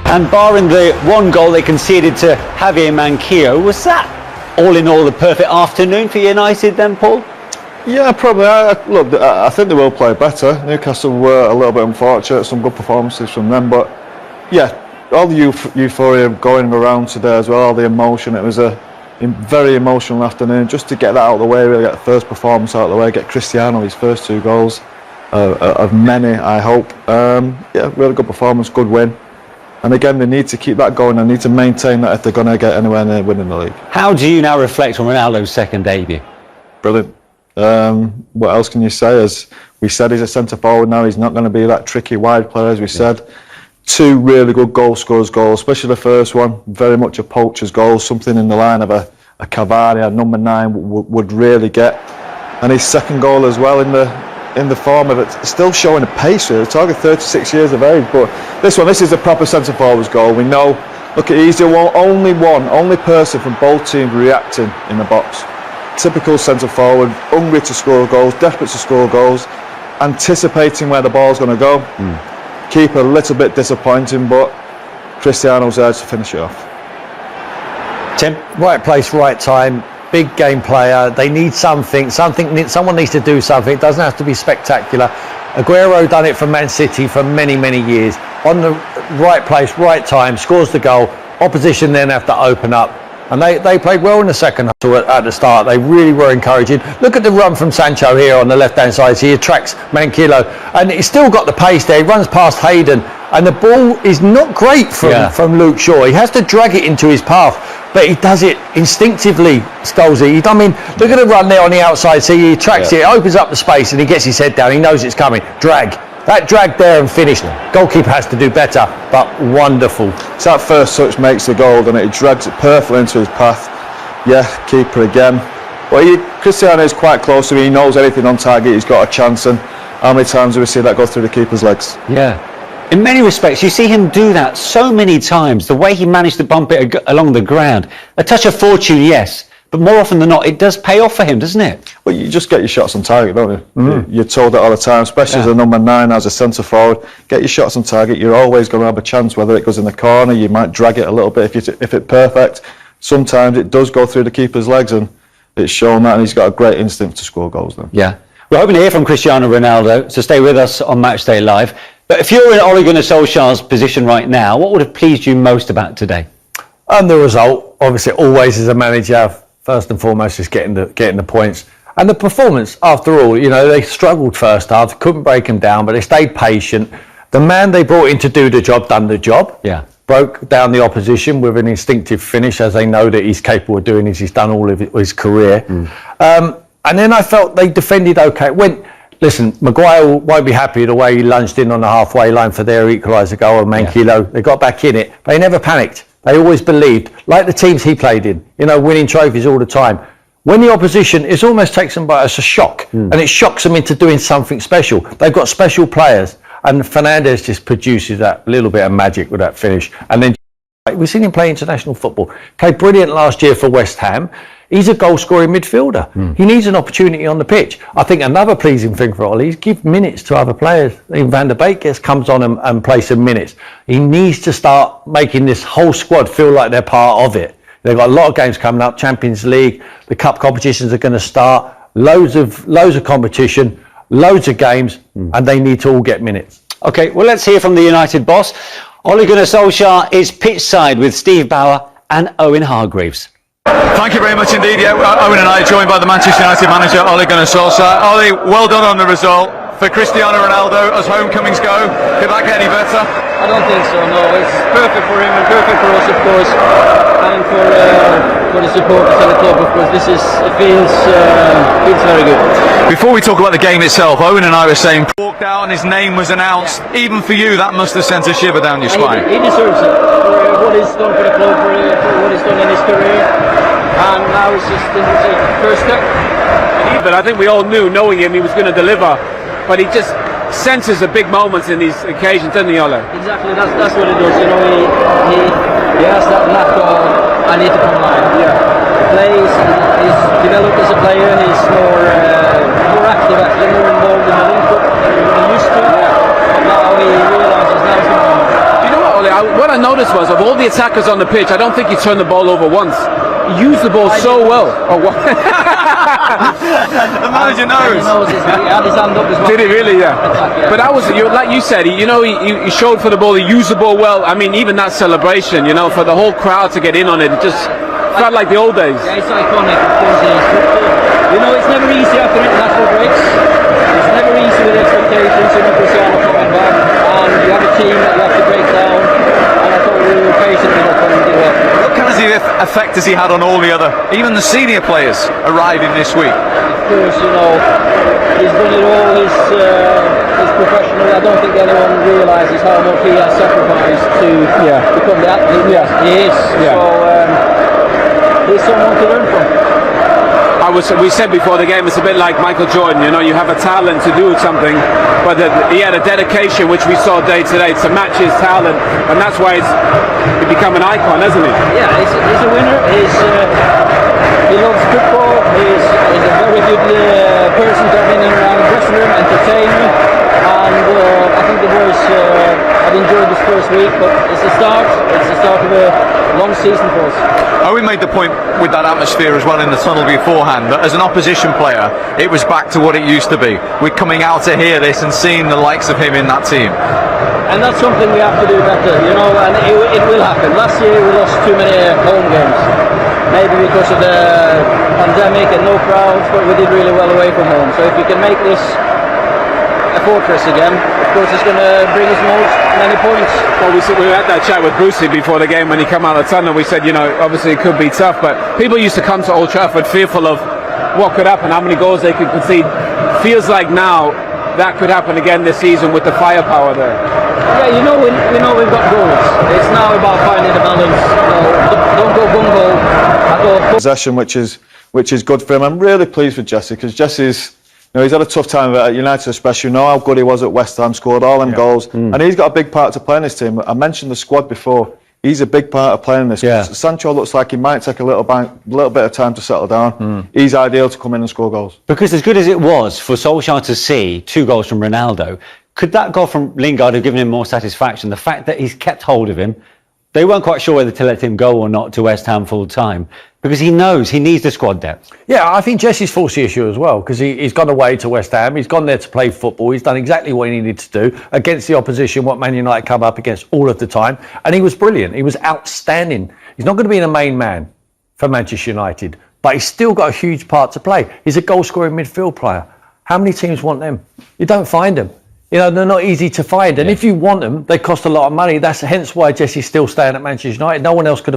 And barring the one goal they conceded to Javier Manquillo, was that all in all the perfect afternoon for United then, Paul? Yeah, probably. Look, I think they will play better. Newcastle were a little bit unfortunate, some good performances from them, but yeah, all the euphoria going around today as well, all the emotion. It was a very emotional afternoon, just to get that out of the way, really get the first performance out of the way, get Cristiano his first 2 goals of many, I hope. Yeah, really good performance, good win. And again, they need to keep that going and need to maintain that if they're going to get anywhere near winning the league. How do you now reflect on Ronaldo's second debut? Brilliant. What else can you say? As we said, he's a centre forward now. He's not going to be that tricky wide player, as we said. 2 really good goal scorers goals, especially the first one, very much a poacher's goal, something in the line of a Cavani, a number 9 would really get. And his second goal as well in the form of it, still showing a pace here. We're talking 36 years of age, but this is a proper centre forward's goal. We know, look, he's the only person from both teams reacting in the box. Typical centre forward, hungry to score goals, desperate to score goals, anticipating where the ball's going to go. Keeper a little bit disappointing, but Cristiano's there to finish it off. Tim? Right place, right time. Big game player. They need something. Someone needs to do something. It doesn't have to be spectacular. Aguero done it for Man City for many, many years. On the right place, right time, scores the goal. Opposition then have to open up. And they played well in the second half at the start. They really were encouraging. Look at the run from Sancho here on the left-hand side. He attracts Manquillo. And he's still got the pace there. He runs past Hayden. And the ball is not great from Luke Shaw. He has to drag it into his path. But he does it instinctively, Stolzy. I mean, look at the run there on the outside. See, he attracts it, opens up the space, and he gets his head down. He knows it's coming. Drag. That drag there and finished. Goalkeeper has to do better, but wonderful. So that first touch makes the goal, and it drags it perfectly into his path. Yeah, keeper again. Well, Cristiano is quite close to him. He knows anything on target, he's got a chance. And how many times do we see that go through the keeper's legs? Yeah. In many respects, you see him do that so many times. The way he managed to bump it along the ground. A touch of fortune, yes. But more often than not, it does pay off for him, doesn't it? Well, you just get your shots on target, don't you? You're told that all the time, especially as a number 9, as a centre forward. Get your shots on target. You're always going to have a chance, whether it goes in the corner, you might drag it a little bit if it's perfect. Sometimes it does go through the keeper's legs, and it's shown that, and he's got a great instinct to score goals then. Yeah. We're hoping to hear from Cristiano Ronaldo, so stay with us on Matchday Live. But if you're in Ole Gunnar Solskjaer's position right now, what would have pleased you most about today? And the result, obviously, always as a manager, first and foremost, is getting the points. And the performance, after all, they struggled first half, couldn't break them down, but they stayed patient. The man they brought in to do the job, done the job. Yeah. Broke down the opposition with an instinctive finish, as they know that he's capable of doing, as he's done all of his career. And then I felt they defended okay. Listen, ngoáär won't be happy the way he lunged in on the halfway line for their equaliser goal, and Manquillo. They got back in it. They never panicked. They always believed, like the teams he played in, winning trophies all the time. When the opposition, it almost takes them by as a shock, and it shocks them into doing something special. They've got special players, and Fernandes just produces that little bit of magic with that finish. And then we've seen him play international football. Okay, brilliant last year for West Ham. He's a goal-scoring midfielder. He needs an opportunity on the pitch. I think another pleasing thing for Ole is give minutes to other players. Even Van der Beek comes on and plays some minutes. He needs to start making this whole squad feel like they're part of it. They've got a lot of games coming up, Champions League, the cup competitions are going to start, loads of competition, loads of games, and they need to all get minutes. Okay, well, let's hear from the United boss. Ole Gunnar Solskjaer is pitch side with Steve Bauer and Owen Hargreaves. Thank you very much indeed. Yeah, Owen and I are joined by the Manchester United manager, Ole Gunnar Solskjaer. Ole, well done on the result. For Cristiano Ronaldo, as homecomings go, could that get any better? I don't think so, no. It's perfect for him and perfect for us, of course, and for the supporters and the club, of course. It feels very good. Before we talk about the game itself, Owen and I were saying, walked out and his name was announced. Even for you, that must have sent a shiver down your spine. He deserves it for what he's done for the club, for what he's done in his career, and now it's just the first step. But I think we all knew, knowing him, he was going to deliver. But he just senses the big moments in these occasions, doesn't he, Ole? Exactly, that's what he does. He has that knack of, I need to come alive. Yeah. He's developed as a player, and he's more active, actually, more involved in the link-up than he used to. Yeah. Now he realises now's the moment. Do you know what, Ole? What I noticed was, of all the attackers on the pitch, I don't think he turned the ball over once. He used the ball so well. Oh, what? The manager knows. He had his hand up as well. Did he really? Yeah. But that was, like you said, he showed for the ball. He used the ball well. I mean, even that celebration, for the whole crowd to get in on it, it just felt like the old days. Yeah, it's iconic, of course it is. It's never easy after international breaks. It's never easy with expectations. Cristiano coming back, and you have a team that you have to break down. And I thought we were patient enough for him to do it. What kind of effect has he had on all the other, even the senior players arriving this week? Of course, he's done it all. He's professional. I don't think anyone realises how much he has sacrificed to become the athlete he is. Yeah. So he's someone to learn from. We said before the game, it's a bit like Michael Jordan. You have a talent to do something, but he had a dedication, which we saw day to day, to match his talent, and that's why he's become an icon, hasn't he? Yeah, he's a winner. He loves football. He's a very good person to have in and around the dressing room, entertainer, and I think the boys have enjoyed this first week. But it's the start. It's the start of a long season for us. Owen made the point with that atmosphere as well in the tunnel beforehand, that as an opposition player, it was back to what it used to be. We're coming out to hear this and seeing the likes of him in that team. And that's something we have to do better, and it will happen. Last year we lost too many home games. Maybe because of the pandemic and no crowds, but we did really well away from home. So if we can make this a fortress again, of course it's going to bring us many points. Well, we had that chat with Brucey before the game when he came out of the tunnel. We said, obviously it could be tough, but people used to come to Old Trafford fearful of what could happen, how many goals they could concede. Feels like now that could happen again this season with the firepower there. Yeah, we know we've got goals. It's now about finding the balance. Don't go gung-ho at all. Possession, which is good for him. I'm really pleased with Jesse, because Jesse's, he's had a tough time at United, especially. How good he was at West Ham, scored all them goals, and he's got a big part to play in this team. I mentioned the squad before. He's a big part of playing this. Yeah. Sancho looks like he might take a little bit of time to settle down. He's ideal to come in and score goals. Because as good as it was for Solskjaer to see 2 goals from Ronaldo, could that goal from Lingard have given him more satisfaction? The fact that he's kept hold of him, they weren't quite sure whether to let him go or not to West Ham full time, because he knows he needs the squad depth. Yeah, I think Jesse's forced the issue as well, because he's gone away to West Ham. He's gone there to play football. He's done exactly what he needed to do against the opposition, what Man United come up against all of the time. And he was brilliant. He was outstanding. He's not going to be the main man for Manchester United, but he's still got a huge part to play. He's a goal-scoring midfield player. How many teams want them? You don't find them. They're not easy to find. And if you want them, they cost a lot of money. That's hence why Jesse's still staying at Manchester United. No one else could have